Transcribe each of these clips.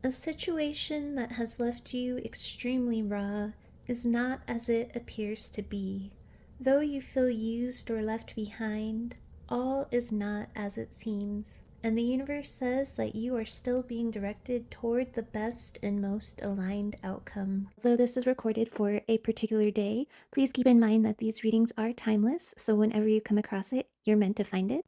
A situation that has left you extremely raw is not as it appears to be. Though you feel used or left behind, all is not as it seems, and the universe says that you are still being directed toward the best and most aligned outcome. Though this is recorded for a particular day, please keep in mind that these readings are timeless, so whenever you come across it, you're meant to find it,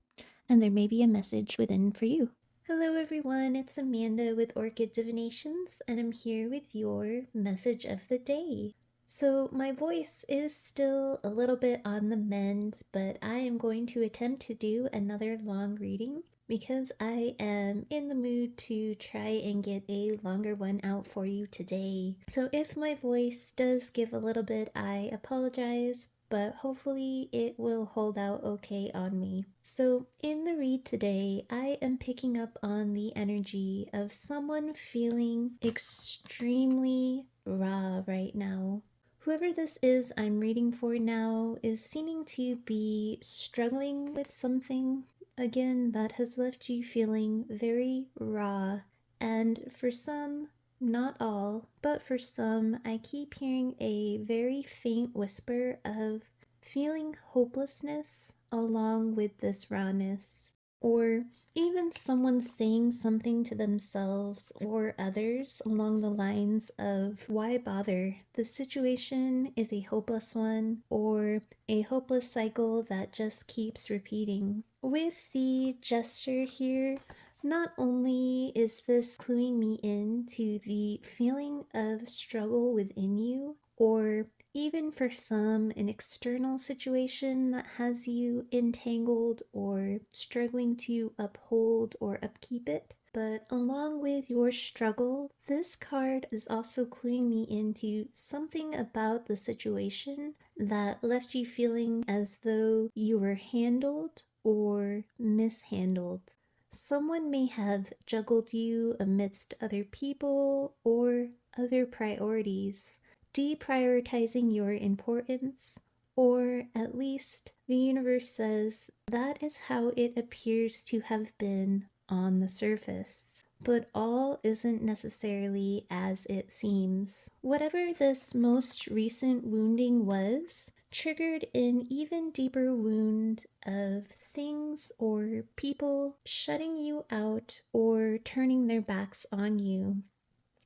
and there may be a message within for you. Hello everyone, it's Amanda with Orchid Divinations, and I'm here with your message of the day. So my voice is still a little bit on the mend, but I am going to attempt to do another long reading because I am in the mood to try and get a longer one out for you today. So if my voice does give a little bit, I apologize, but hopefully it will hold out okay on me. So in the read today, I am picking up on the energy of someone feeling extremely raw right now. Whoever this is I'm reading for now is seeming to be struggling with something, again, that has left you feeling very raw. And for some, not all, but for some, I keep hearing a very faint whisper of feeling hopelessness along with this rawness. Or even someone saying something to themselves or others along the lines of, why bother? The situation is a hopeless one, or a hopeless cycle that just keeps repeating. With the gesture here, not only is this cluing me in to the feeling of struggle within you, or even for some, an external situation that has you entangled or struggling to uphold or upkeep it, but along with your struggle, this card is also cluing me into something about the situation that left you feeling as though you were handled or mishandled. Someone may have juggled you amidst other people or other priorities, deprioritizing your importance, or at least the universe says that is how it appears to have been on the surface. But all isn't necessarily as it seems. Whatever this most recent wounding was, triggered an even deeper wound of things or people shutting you out or turning their backs on you.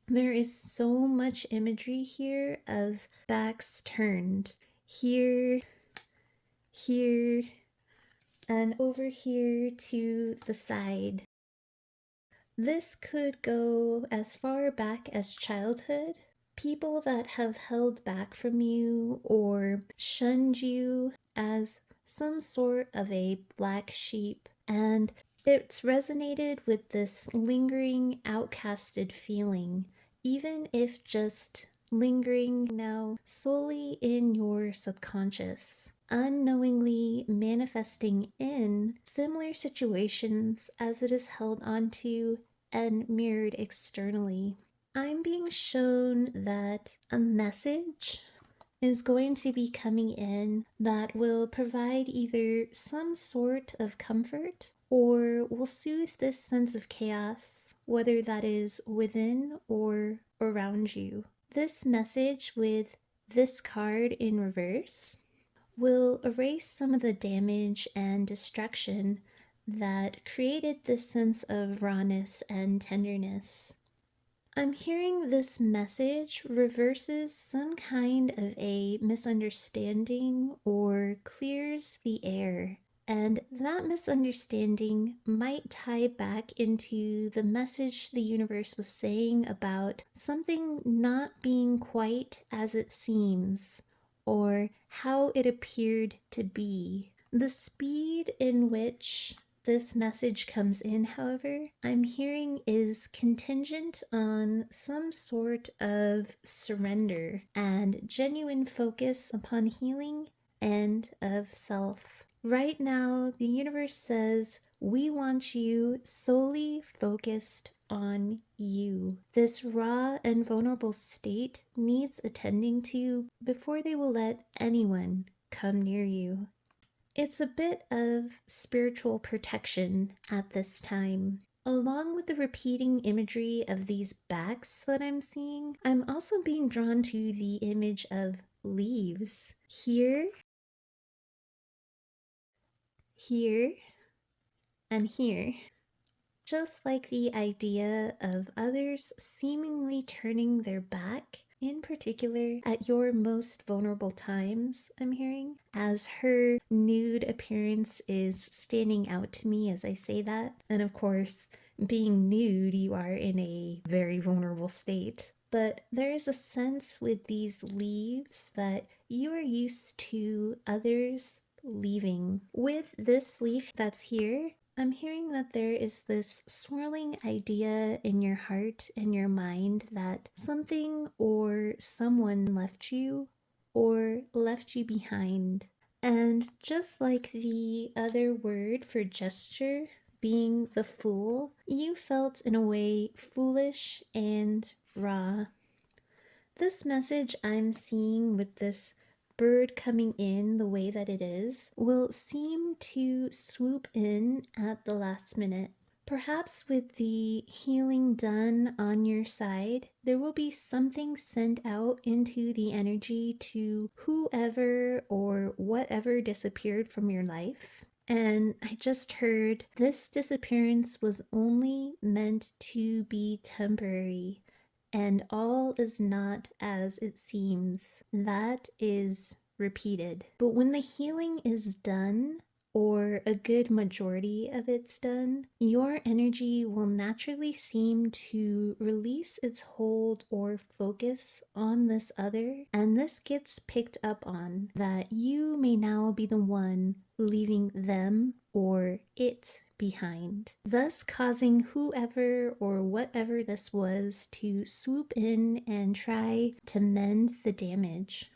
There is so much imagery here of backs turned. Here, here, and over here to the side. This could go as far back as childhood. People that have held back from you or shunned you as some sort of a black sheep, and it's resonated with this lingering outcasted feeling, even if just lingering now solely in your subconscious, unknowingly manifesting in similar situations as it is held onto and mirrored externally. I'm being shown that a message is going to be coming in that will provide either some sort of comfort or will soothe this sense of chaos, whether that is within or around you. This message with this card in reverse will erase some of the damage and destruction that created this sense of rawness and tenderness. I'm hearing this message reverses some kind of a misunderstanding or clears the air. And that misunderstanding might tie back into the message the universe was saying about something not being quite as it seems, or how it appeared to be. The speed in which this message comes in, however, I'm hearing is contingent on some sort of surrender and genuine focus upon healing and of self. Right now, the universe says, we want you solely focused on you. This raw and vulnerable state needs attending to before they will let anyone come near you. It's a bit of spiritual protection at this time. Along with the repeating imagery of these backs that I'm seeing, I'm also being drawn to the image of leaves. Here, here, and here. Just like the idea of others seemingly turning their back, in particular at your most vulnerable times, I'm hearing, as her nude appearance is standing out to me as I say that. And of course, being nude, you are in a very vulnerable state. But there is a sense with these leaves that you are used to others leaving. With this leaf that's here, I'm hearing that there is this swirling idea in your heart and your mind that something or someone left you or left you behind. And just like the other word for gesture, being the fool, you felt in a way foolish and raw. This message I'm seeing with this bird coming in the way that it is will seem to swoop in at the last minute. Perhaps with the healing done on your side, there will be something sent out into the energy to whoever or whatever disappeared from your life. And I just heard this disappearance was only meant to be temporary, and all is not as it seems. That is repeated. But when the healing is done, or a good majority of it's done, your energy will naturally seem to release its hold or focus on this other, and this gets picked up on that you may now be the one leaving them or it behind, thus causing whoever or whatever this was to swoop in and try to mend the damage.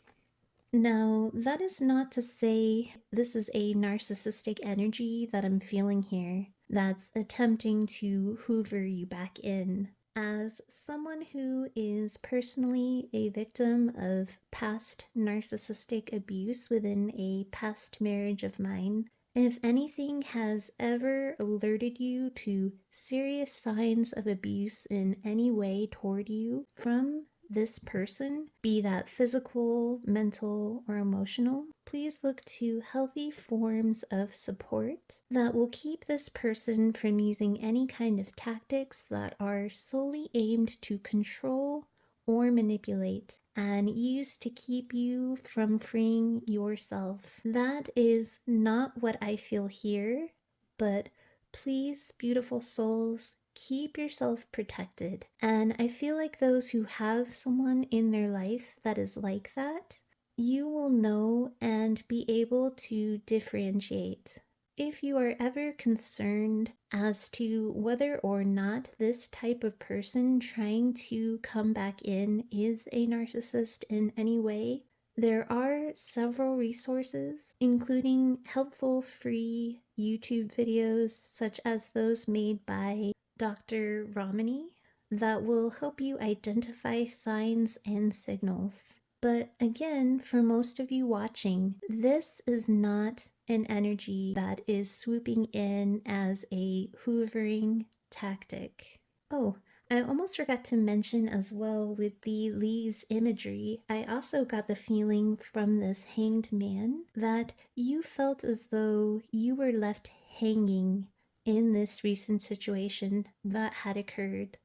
Now, that is not to say this is a narcissistic energy that I'm feeling here that's attempting to hoover you back in. As someone who is personally a victim of past narcissistic abuse within a past marriage of mine, if anything has ever alerted you to serious signs of abuse in any way toward you from this person, be that physical, mental, or emotional, please look to healthy forms of support that will keep this person from using any kind of tactics that are solely aimed to control or manipulate and used to keep you from freeing yourself. That is not what I feel here, but please, beautiful souls, keep yourself protected. And I feel like those who have someone in their life that is like that, you will know and be able to differentiate. If you are ever concerned as to whether or not this type of person trying to come back in is a narcissist in any way, there are several resources, including helpful free YouTube videos such as those made by Dr. Romani that will help you identify signs and signals. But again, for most of you watching, this is not an energy that is swooping in as a hoovering tactic. Oh, I almost forgot to mention as well with the leaves imagery, I also got the feeling from this hanged man that you felt as though you were left hanging in this recent situation that had occurred.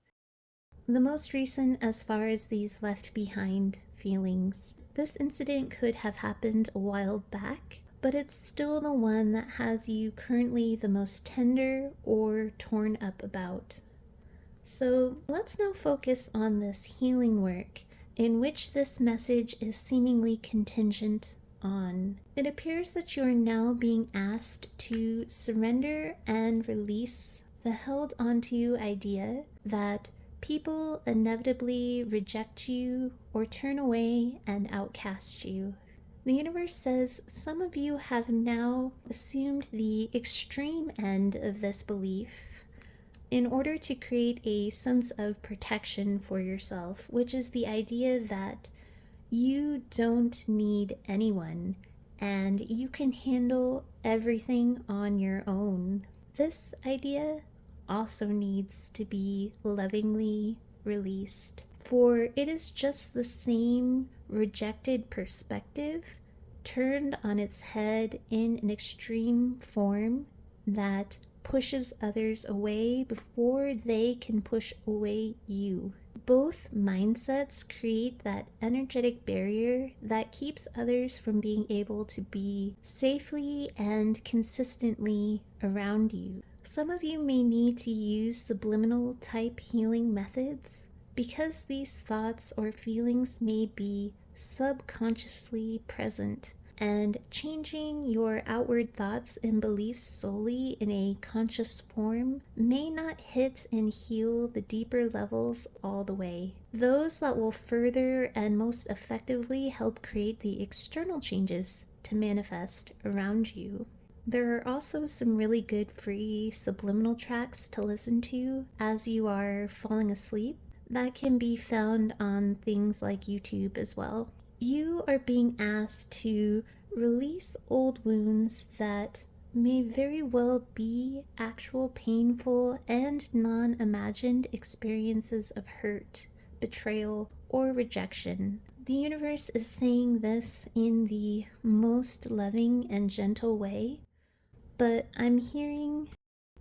The most recent as far as these left behind feelings. This incident could have happened a while back, but it's still the one that has you currently the most tender or torn up about. So let's now focus on this healing work in which this message is seemingly contingent on. It appears that you are now being asked to surrender and release the held onto idea that people inevitably reject you or turn away and outcast you. The universe says some of you have now assumed the extreme end of this belief in order to create a sense of protection for yourself, which is the idea that you don't need anyone and you can handle everything on your own. This idea also needs to be lovingly released. For it is just the same rejected perspective turned on its head in an extreme form that pushes others away before they can push away you. Both mindsets create that energetic barrier that keeps others from being able to be safely and consistently around you. Some of you may need to use subliminal type healing methods because these thoughts or feelings may be subconsciously present, and changing your outward thoughts and beliefs solely in a conscious form may not hit and heal the deeper levels all the way. Those that will further and most effectively help create the external changes to manifest around you. There are also some really good free subliminal tracks to listen to as you are falling asleep that can be found on things like YouTube as well. You are being asked to release old wounds that may very well be actual painful and non-imagined experiences of hurt, betrayal, or rejection. The universe is saying this in the most loving and gentle way, but I'm hearing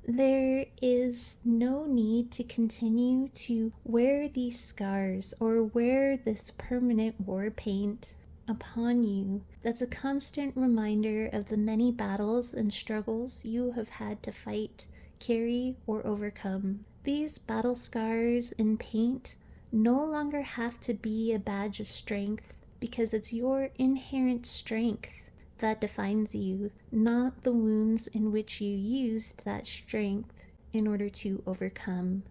there is no need to continue to wear these scars or wear this permanent war paint upon you. That's a constant reminder of the many battles and struggles you have had to fight, carry, or overcome. These battle scars and paint no longer have to be a badge of strength because it's your inherent strength that defines you, not the wounds in which you used that strength in order to overcome.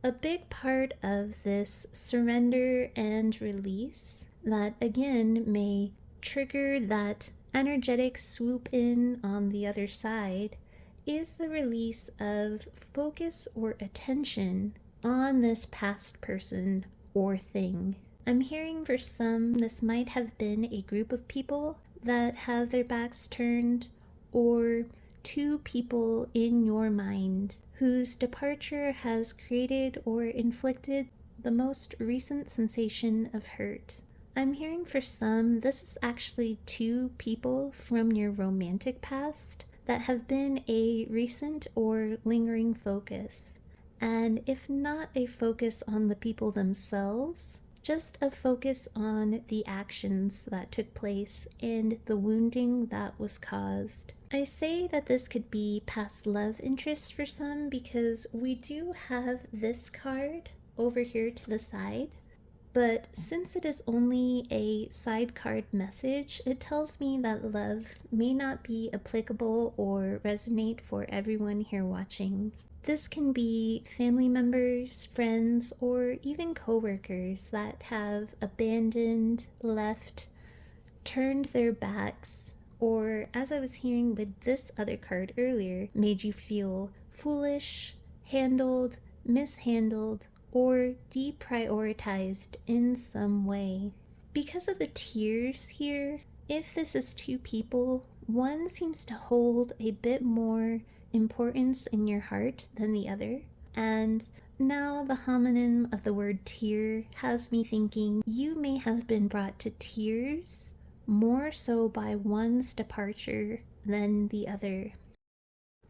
A big part of this surrender and release that again may trigger that energetic swoop in on the other side is the release of focus or attention on this past person or thing. I'm hearing for some this might have been a group of people that have their backs turned, or two people in your mind whose departure has created or inflicted the most recent sensation of hurt. I'm hearing for some this is actually two people from your romantic past that have been a recent or lingering focus. And if not a focus on the people themselves, just a focus on the actions that took place and the wounding that was caused. I say that this could be past love interests for some because we do have this card over here to the side, but since it is only a side card message, it tells me that love may not be applicable or resonate for everyone here watching. This can be family members, friends, or even coworkers that have abandoned, left, turned their backs, or as I was hearing with this other card earlier, made you feel foolish, handled, mishandled, or deprioritized in some way. Because of the tears here, if this is two people, one seems to hold a bit more importance in your heart than the other. And now the homonym of the word tear has me thinking you may have been brought to tears more so by one's departure than the other.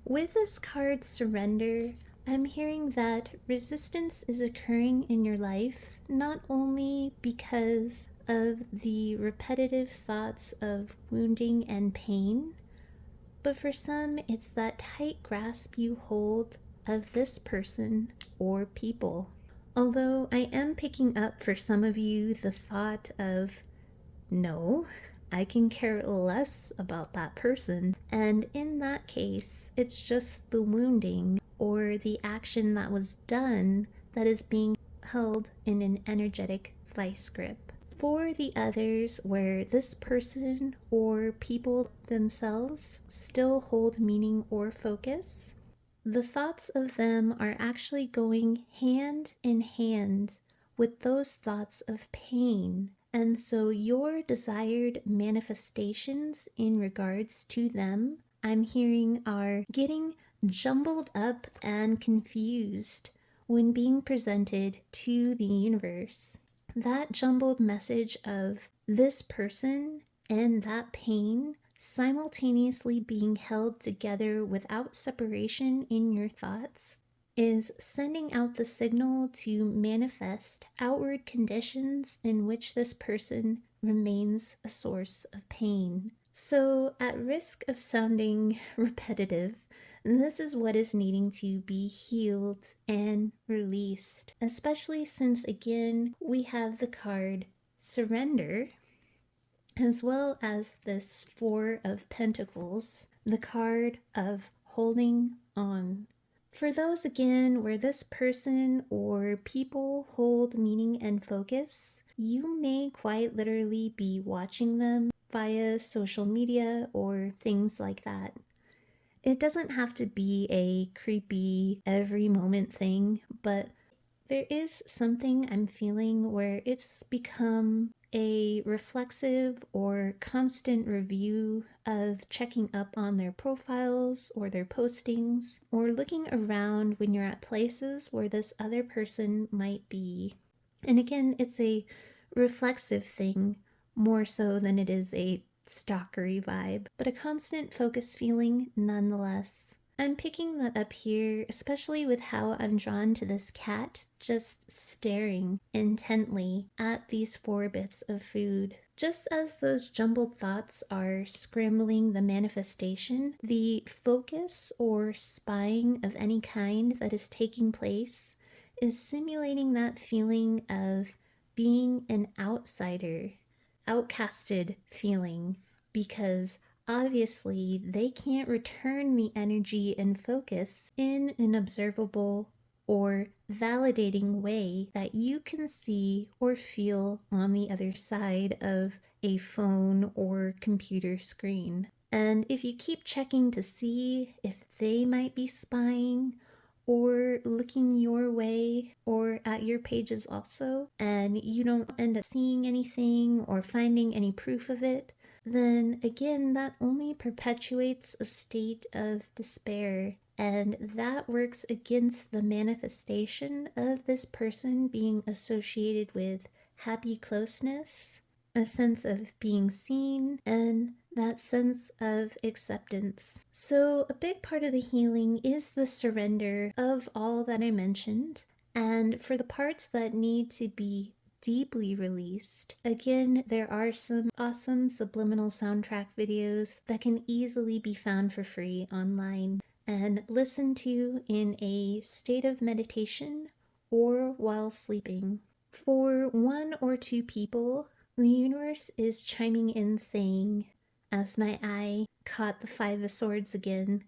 With this card surrender, I'm hearing that resistance is occurring in your life not only because of the repetitive thoughts of wounding and pain, but for some, it's that tight grasp you hold of this person or people. Although I am picking up for some of you the thought of, no, I can care less about that person. And in that case, it's just the wounding or the action that was done that is being held in an energetic vice grip. For the others, where this person or people themselves still hold meaning or focus, the thoughts of them are actually going hand in hand with those thoughts of pain. And so your desired manifestations in regards to them, I'm hearing, are getting jumbled up and confused when being presented to the universe. That jumbled message of this person and that pain simultaneously being held together without separation in your thoughts is sending out the signal to manifest outward conditions in which this person remains a source of pain. So, at risk of sounding repetitive, this is what is needing to be healed and released, especially since, again, we have the card surrender, as well as this Four of Pentacles, the card of holding on. For those, again, where this person or people hold meaning and focus, you may quite literally be watching them via social media or things like that. It doesn't have to be a creepy every moment thing, but there is something I'm feeling where it's become a reflexive or constant review of checking up on their profiles or their postings, or looking around when you're at places where this other person might be. And again, it's a reflexive thing more so than it is a stalkery vibe, but a constant focus feeling nonetheless. I'm picking that up here, especially with how I'm drawn to this cat just staring intently at these 4 bits of food. Just as those jumbled thoughts are scrambling the manifestation, the focus or spying of any kind that is taking place is simulating that feeling of being an outsider, outcasted feeling, because obviously they can't return the energy and focus in an observable or validating way that you can see or feel on the other side of a phone or computer screen. And if you keep checking to see if they might be spying or looking your way or at your pages also, and you don't end up seeing anything or finding any proof of it, then again, that only perpetuates a state of despair, and that works against the manifestation of this person being associated with happy closeness, a sense of being seen, and that sense of acceptance. So a big part of the healing is the surrender of all that I mentioned, and for the parts that need to be deeply released, again, there are some awesome subliminal soundtrack videos that can easily be found for free online and listened to in a state of meditation or while sleeping. For 1 or 2 people, the universe is chiming in saying, as my eye caught the 5 of Swords again,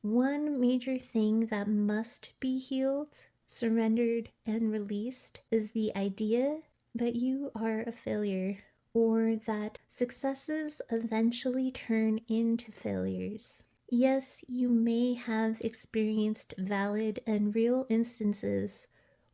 one major thing that must be healed, surrendered, and released is the idea that you are a failure, or that successes eventually turn into failures. Yes, you may have experienced valid and real instances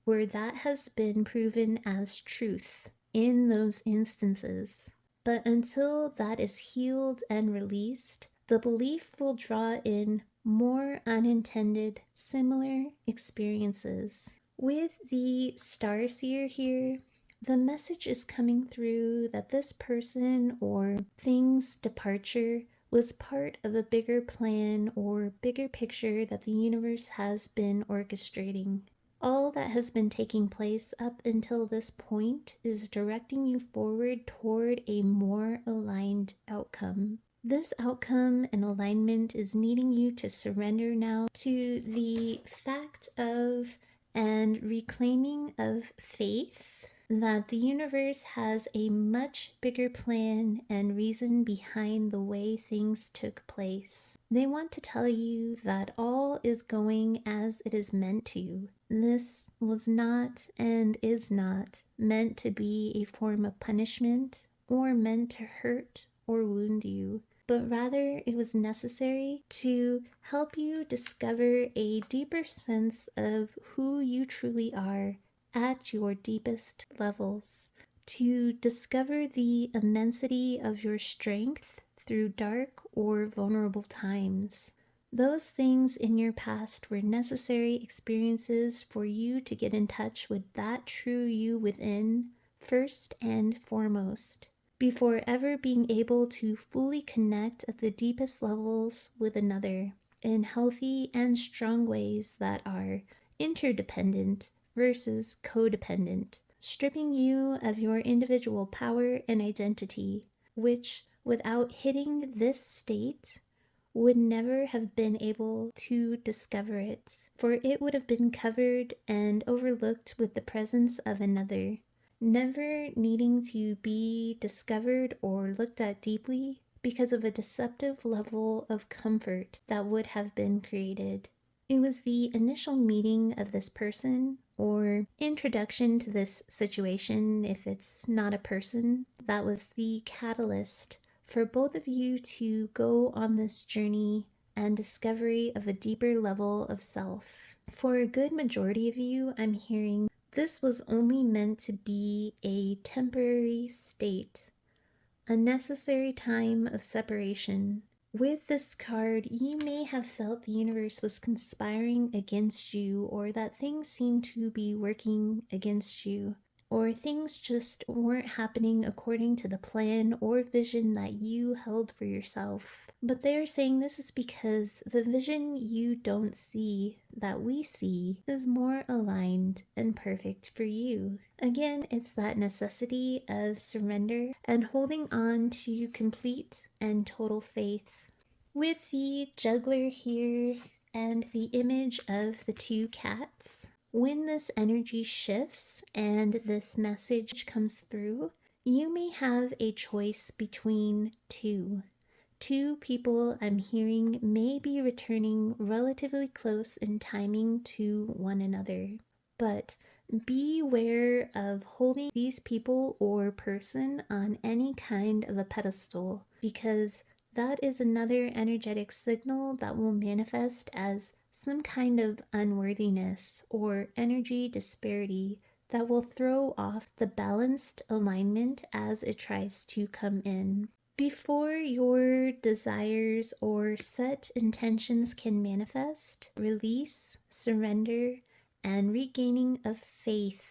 where that has been proven as truth in those instances. But until that is healed and released, the belief will draw in more unintended, similar experiences. With the Starseer here, the message is coming through that this person or thing's departure was part of a bigger plan or bigger picture that the universe has been orchestrating. All that has been taking place up until this point is directing you forward toward a more aligned outcome. This outcome and alignment is needing you to surrender now to the fact of and reclaiming of faith that the universe has a much bigger plan and reason behind the way things took place. They want to tell you that all is going as it is meant to. This was not and is not meant to be a form of punishment or meant to hurt or wound you, but rather it was necessary to help you discover a deeper sense of who you truly are at your deepest levels, to discover the immensity of your strength through dark or vulnerable times, Those things in your past were necessary experiences for you to get in touch with that true you within, first and foremost, before ever being able to fully connect at the deepest levels with another in healthy and strong ways that are interdependent versus codependent, stripping you of your individual power and identity, which, without hitting this state, would never have been able to discover it, for it would have been covered and overlooked with the presence of another, never needing to be discovered or looked at deeply because of a deceptive level of comfort that would have been created. It was the initial meeting of this person, or introduction to this situation if it's not a person, that was the catalyst for both of you to go on this journey and discovery of a deeper level of self. For a good majority of you, I'm hearing this was only meant to be a temporary state, a necessary time of separation. With this card, you may have felt the universe was conspiring against you, or that things seemed to be working against you, or things just weren't happening according to the plan or vision that you held for yourself. But they're saying this is because the vision you don't see, that we see, is more aligned and perfect for you. Again, it's that necessity of surrender and holding on to complete and total faith. With the juggler here and the image of the two cats, when this energy shifts and this message comes through, you may have a choice between two. Two people I'm hearing may be returning relatively close in timing to one another. But beware of holding these people or person on any kind of a pedestal, because that is another energetic signal that will manifest as some kind of unworthiness or energy disparity that will throw off the balanced alignment as it tries to come in. Before your desires or set intentions can manifest, release, surrender, and regaining of faith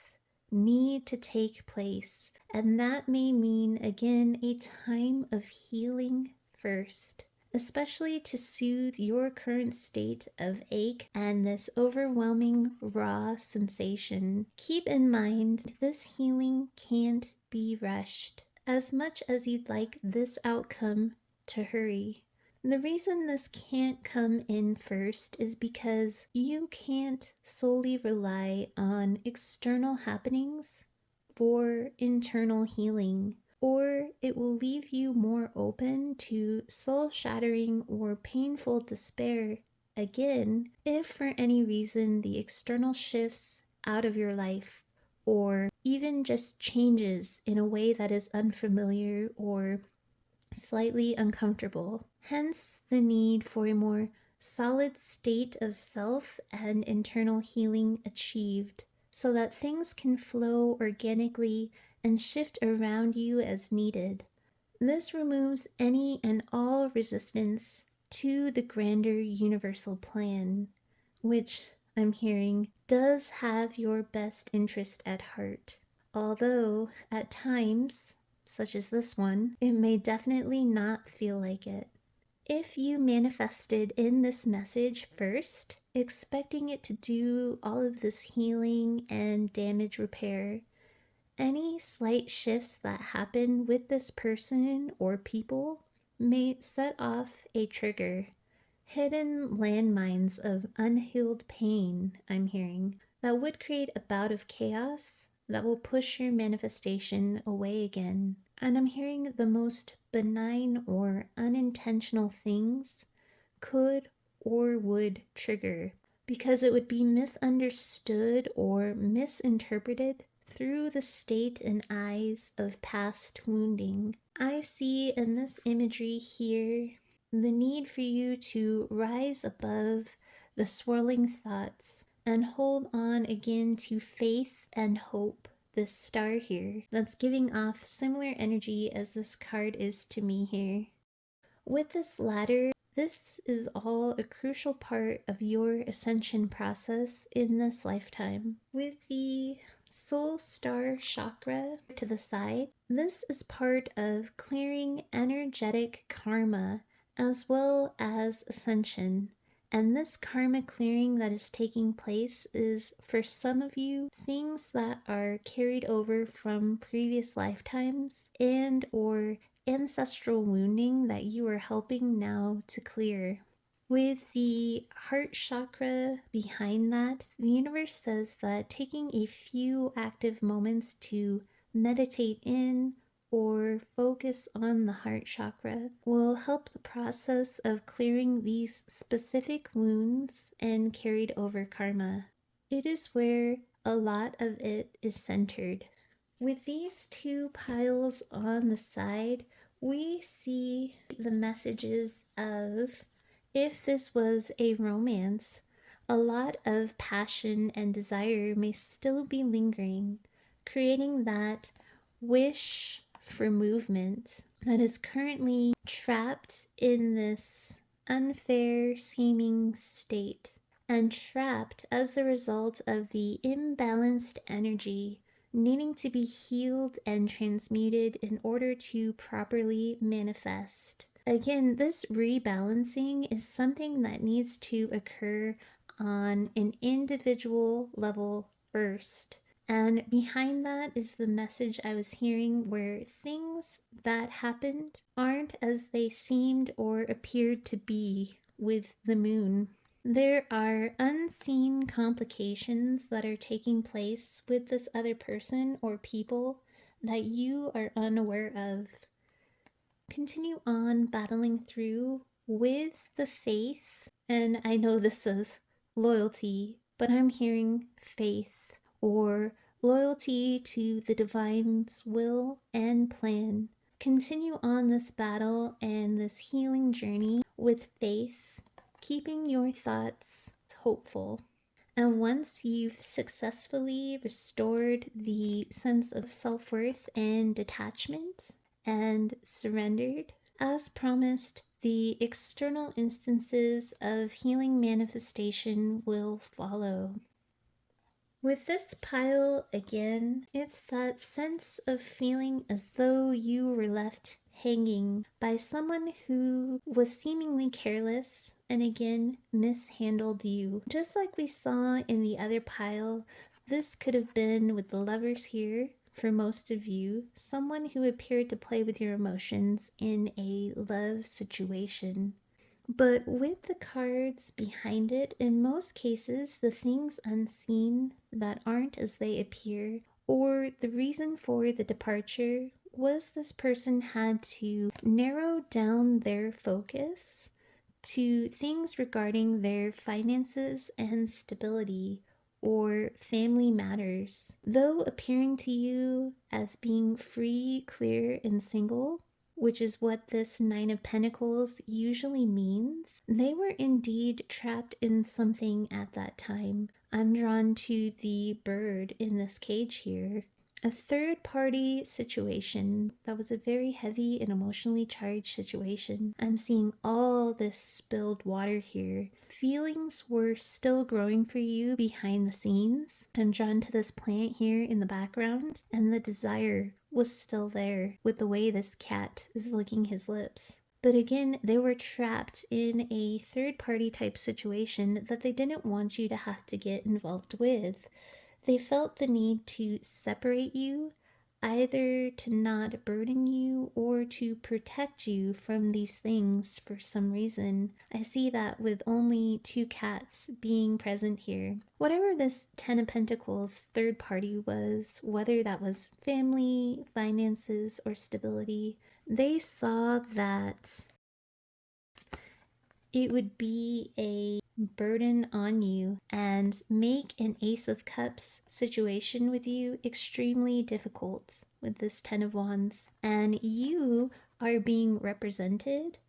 need to take place. And that may mean, again, a time of healing first, especially to soothe your current state of ache and this overwhelming raw sensation. Keep in mind, this healing can't be rushed, as much as you'd like this outcome to hurry. The reason this can't come in first is because you can't solely rely on external happenings for internal healing, or it will leave you more open to soul-shattering or painful despair again if for any reason the external shifts out of your life, or even just changes in a way that is unfamiliar or slightly uncomfortable. Hence the need for a more solid state of self and internal healing achieved, so that things can flow organically and shift around you as needed. This removes any and all resistance to the grander universal plan, which I'm hearing does have your best interest at heart. Although, at times, such as this one, it may definitely not feel like it. If you manifested in this message first, expecting it to do all of this healing and damage repair, any slight shifts that happen with this person or people may set off a trigger. Hidden landmines of unhealed pain, I'm hearing, that would create a bout of chaos that will push your manifestation away again. And I'm hearing the most benign or unintentional things could or would trigger, because it would be misunderstood or misinterpreted through the state and eyes of past wounding. I see in this imagery here the need for you to rise above the swirling thoughts and hold on again to faith and hope. This star here that's giving off similar energy as this card is to me here. With this latter, This is all a crucial part of your ascension process in this lifetime. With the soul star chakra to the side, this is part of clearing energetic karma as well as ascension. And this karma clearing that is taking place is, for some of you, things that are carried over from previous lifetimes and or ancestral wounding that you are helping now to clear. With the heart chakra behind that, the universe says that taking a few active moments to meditate in or focus on the heart chakra will help the process of clearing these specific wounds and carried over karma. It is where a lot of it is centered. With these two piles on the side, we see the messages of, if this was a romance, a lot of passion and desire may still be lingering, creating that wish for movement that is currently trapped in this unfair seeming state, and trapped as the result of the imbalanced energy needing to be healed and transmuted in order to properly manifest. Again, this rebalancing is something that needs to occur on an individual level first. And behind that is the message I was hearing, where things that happened aren't as they seemed or appeared to be with the moon. There are unseen complications that are taking place with this other person or people that you are unaware of. Continue on battling through with the faith, and I know this says loyalty, but I'm hearing faith or loyalty to the divine's will and plan. Continue on this battle and this healing journey with faith, keeping your thoughts hopeful. And once you've successfully restored the sense of self-worth and detachment and surrendered, as promised, the external instances of healing manifestation will follow. With this pile again, it's that sense of feeling as though you were left hanging by someone who was seemingly careless and again mishandled you. Just like we saw in the other pile, this could have been with the lovers here. For most of you, someone who appeared to play with your emotions in a love situation. But with the cards behind it, in most cases, the things unseen that aren't as they appear, or the reason for the departure, was this person had to narrow down their focus to things regarding their finances and stability, or family matters. Though appearing to you as being free, clear, and single, which is what this Nine of Pentacles usually means, they were indeed trapped in something at that time. I'm drawn to the bird in this cage here. A third-party situation that was a very heavy and emotionally charged situation. I'm seeing all this spilled water here. Feelings were still growing for you behind the scenes. I'm drawn to this plant here in the background, and the desire was still there with the way this cat is licking his lips. But again, they were trapped in a third-party type situation that they didn't want you to have to get involved with. They felt the need to separate you, either to not burden you or to protect you from these things for some reason. I see that with only two cats being present here. Whatever this Ten of Pentacles third party was, whether that was family, finances, or stability, they saw that it would be a burden on you and make an Ace of Cups situation with you extremely difficult with this Ten of Wands. And you are being represented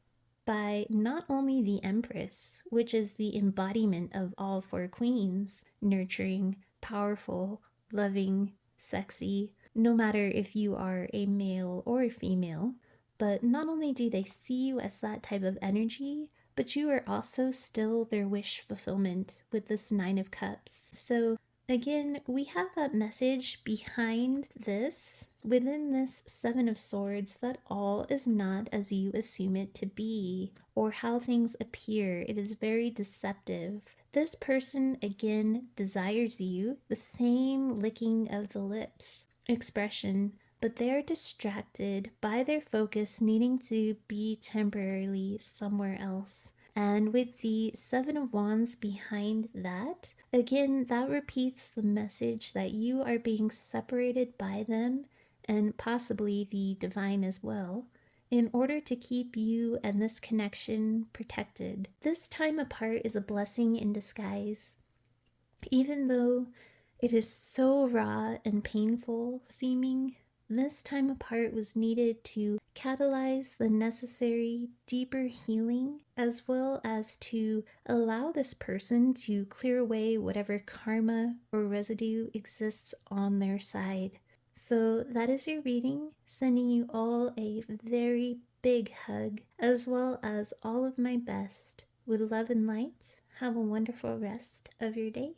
by not only the Empress, which is the embodiment of all four queens, nurturing, powerful, loving, sexy, no matter if you are a male or a female, but not only do they see you as that type of energy, but you are also still their wish fulfillment with this Nine of Cups. So again, we have that message behind this, within this Seven of Swords, that all is not as you assume it to be, or how things appear. It is very deceptive. This person, again, desires you, the same licking of the lips expression, but they're distracted by their focus needing to be temporarily somewhere else. And with the Seven of Wands behind that, again, that repeats the message that you are being separated by them and possibly the divine as well, in order to keep you and this connection protected. This time apart is a blessing in disguise. Even though it is so raw and painful seeming, this time apart was needed to catalyze the necessary deeper healing, as well as to allow this person to clear away whatever karma or residue exists on their side. So that is your reading, sending you all a very big hug, as well as all of my best. With love and light, have a wonderful rest of your day.